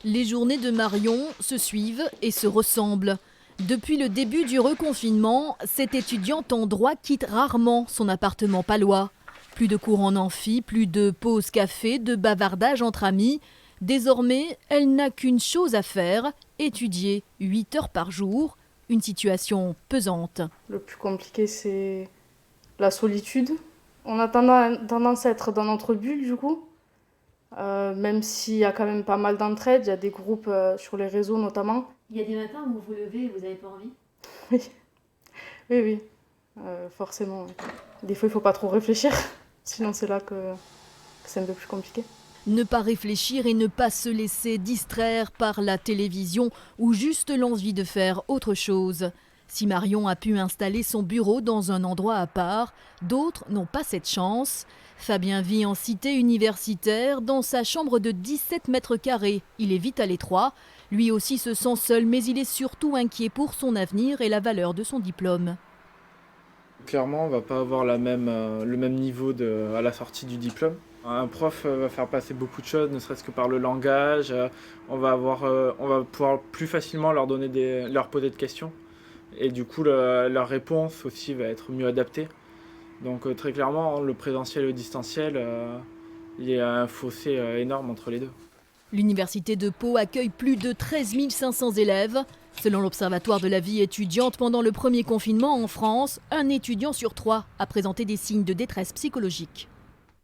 Les journées de Marion se suivent et se ressemblent. Depuis le début du reconfinement, cette étudiante en droit quitte rarement son appartement palois. Plus de cours en amphi, plus de pauses café, de bavardage entre amis. Désormais, elle n'a qu'une chose à faire, étudier 8 heures par jour. Une situation pesante. Le plus compliqué, c'est la solitude. On a tendance à être dans notre bulle, du coup. Même s'il y a quand même pas mal d'entraide, il y a des groupes sur les réseaux notamment. Il y a des matins où vous vous levez et vous n'avez pas envie? Oui, oui, forcément. Des fois, il ne faut pas trop réfléchir, sinon c'est là que c'est un peu plus compliqué. Ne pas réfléchir et ne pas se laisser distraire par la télévision ou juste l'envie de faire autre chose. Si Marion a pu installer son bureau dans un endroit à part, d'autres n'ont pas cette chance. Fabien vit en cité universitaire dans sa chambre de 17 mètres carrés. Il est vite à l'étroit. Lui aussi se sent seul, mais il est surtout inquiet pour son avenir et la valeur de son diplôme. Clairement, on va pas avoir le même niveau à la sortie du diplôme. Un prof va faire passer beaucoup de choses, ne serait-ce que par le langage. On va pouvoir plus facilement leur poser de questions. Et du coup, leur réponse aussi va être mieux adaptée. Donc très clairement, le présentiel et le distanciel, il y a un fossé énorme entre les deux. L'université de Pau accueille plus de 13 500 élèves. Selon l'Observatoire de la vie étudiante, pendant le premier confinement en France, un étudiant sur 3 a présenté des signes de détresse psychologique.